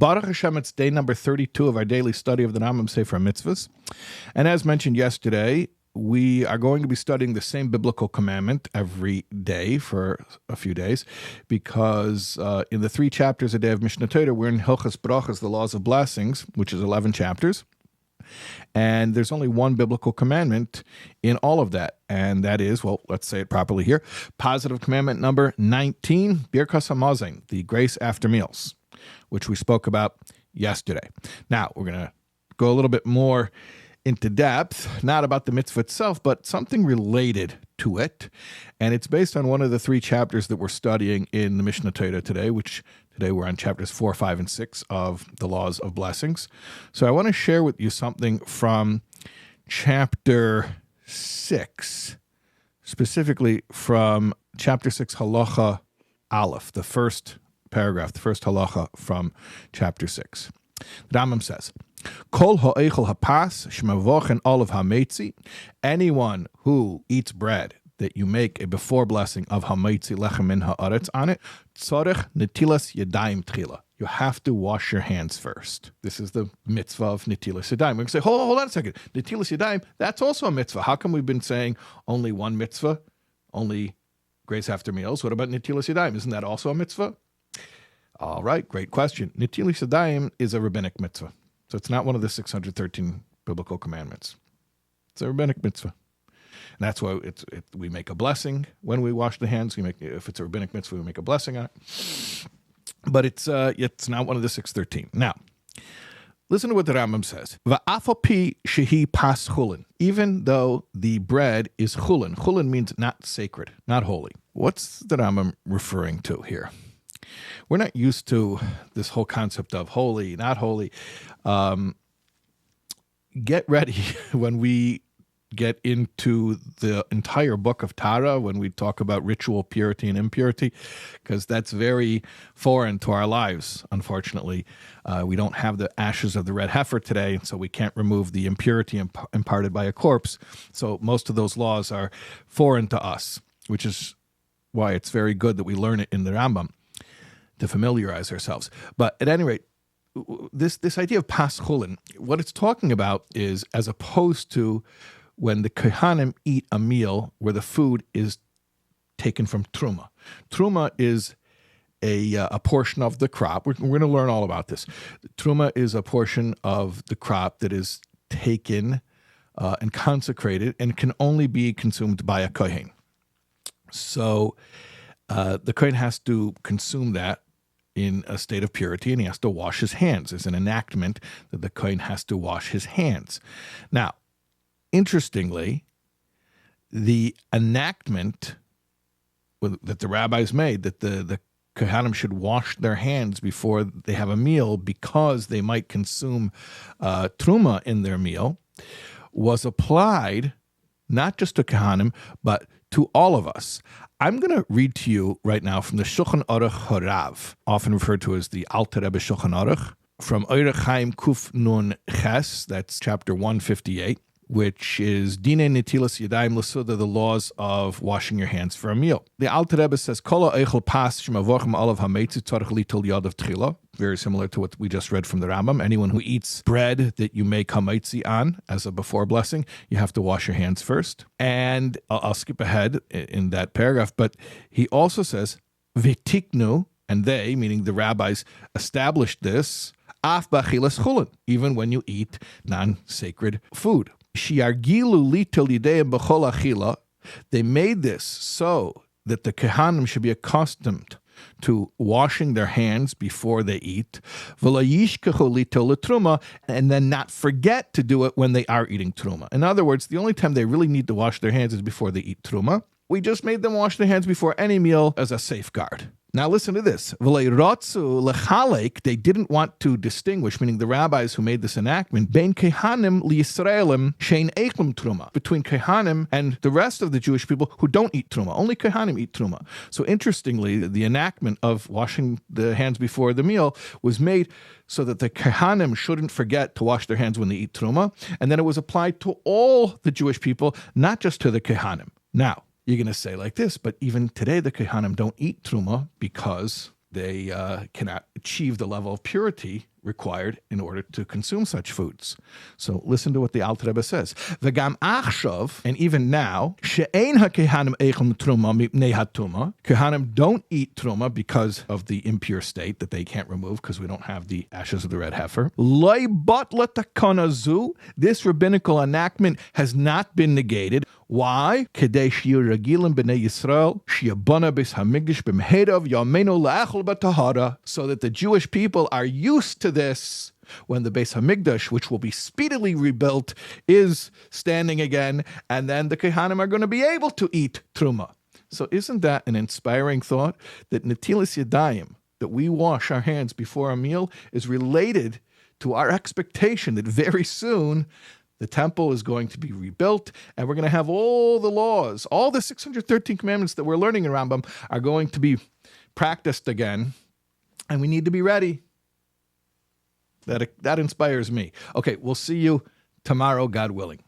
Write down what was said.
Baruch Hashem, it's day number 32 of our daily study of the Rambam Sefer HaMitzvos. And as mentioned yesterday, we are going to be studying the same biblical commandment every day for a few days, because in the 3 chapters a day of Mishnah Torah, we're in Hilchos Brachos, the laws of blessings, which is 11 chapters. And there's only one biblical commandment in all of that. And that is, well, let's say it properly here, positive commandment number 19, Birkas HaMazon, the grace after meals, which we spoke about yesterday. Now, we're going to go a little bit more into depth, not about the mitzvah itself, but something related to it. And it's based on one of the 3 chapters that we're studying in the Mishnah Torah today, which today we're on chapters 4, 5, and 6 of the laws of blessings. So I want to share with you something from chapter 6, specifically from chapter 6, Halacha Aleph, the first paragraph, the first halacha from chapter 6. The Rambam says, Kol ha'echel hapas shmavochen olav hametzi. Anyone who eats bread that you make a before blessing of hametzi lechem min haaretz on it, tzorech netilas yadayim tchila. You have to wash your hands first. This is the mitzvah of netilas yadayim. We're going to say, hold on a second. Netilas yadayim, that's also a mitzvah. How come we've been saying only one mitzvah, only grace after meals? What about netilas yadayim? Isn't that also a mitzvah? All right, great question. Netilas yadayim is a rabbinic mitzvah. So it's not one of the 613 biblical commandments. It's a rabbinic mitzvah. And that's why we make a blessing when we wash the hands. If it's a rabbinic mitzvah, we make a blessing on it. But it's not one of the 613. Now, listen to what the Rambam says. Va'afopi shehi pas chulin. Even though the bread is chulin. Chulin means not sacred, not holy. What's the Rambam referring to here? We're not used to this whole concept of holy, not holy. Get ready when we get into the entire book of Torah, when we talk about ritual purity and impurity, because that's very foreign to our lives, unfortunately. We don't have the ashes of the red heifer today, so we can't remove the impurity imparted by a corpse. So most of those laws are foreign to us, which is why it's very good that we learn it in the Rambam to familiarize ourselves. But at any rate, this idea of pas chulin, what it's talking about is, as opposed to when the kohanim eat a meal where the food is taken from truma. Truma is a portion of the crop. We're going to learn all about this. Truma is a portion of the crop that is taken and consecrated and can only be consumed by a kohen. So the kohen has to consume that in a state of purity, and he has to wash his hands. There's an enactment that the kohen has to wash his hands. Now, interestingly, the enactment that the rabbis made, that the kohanim should wash their hands before they have a meal because they might consume truma in their meal, was applied not just to kohanim, but to all of us. I'm going to read to you right now from the Shulchan Aruch Harav, often referred to as the Alter Rebbe Shulchan Aruch, from Orach Chaim Kuf Nun Ches, that's chapter 158, which is Dine Netilas Yadayim L'Suda, the laws of washing your hands for a meal. The Alter Rebbe says, Kol ha'echel pas shemavochem olav hametzi tzarich litul yadav tchila, very similar to what we just read from the Rambam. Anyone who eats bread that you make hametzi on as a before blessing, you have to wash your hands first. And I'll skip ahead in that paragraph, but he also says, V'tiknu, and they, meaning the rabbis, established this, af b'achilas chulin, even when you eat non-sacred food. Shiargilu litel yideim b'chol achila. They made this so that the kohanim should be accustomed to washing their hands before they eat, v'lo yishkechu litel l'truma, and then not forget to do it when they are eating truma. In other words, the only time they really need to wash their hands is before they eat truma. We just made them wash their hands before any meal as a safeguard. Now listen to this. They didn't want to distinguish, meaning the rabbis who made this enactment, between Kohanim and the rest of the Jewish people who don't eat truma. Only Kohanim eat truma. So interestingly, the enactment of washing the hands before the meal was made so that the Kohanim shouldn't forget to wash their hands when they eat truma, and then it was applied to all the Jewish people, not just to the Kohanim. Now, you're going to say like this, but even today the Kohanim don't eat truma because they cannot achieve the level of purity required in order to consume such foods. So listen to what the Alter Rebbe says. V'gam achshav, and even now, she'ein ha'kehanim eichem truma mipnei hatuma. Kehanim don't eat truma because of the impure state that they can't remove because we don't have the ashes of the red heifer. Loi batla takana zu. This rabbinical enactment has not been negated. Why? Kedei shiur ragilim b'nei Yisrael shi'abana bis hamigdash b'mhedav yamenu la'achol b'tahara. So that the Jewish people are used to this when the Beis Hamikdash, which will be speedily rebuilt, is standing again, and then the Kehanim are going to be able to eat Truma. So isn't that an inspiring thought? That Netilas Yadayim, that we wash our hands before a meal, is related to our expectation that very soon the temple is going to be rebuilt, and we're going to have all the laws, all the 613 commandments that we're learning in Rambam are going to be practiced again, and we need to be ready. That inspires me. Okay, we'll see you tomorrow, God willing.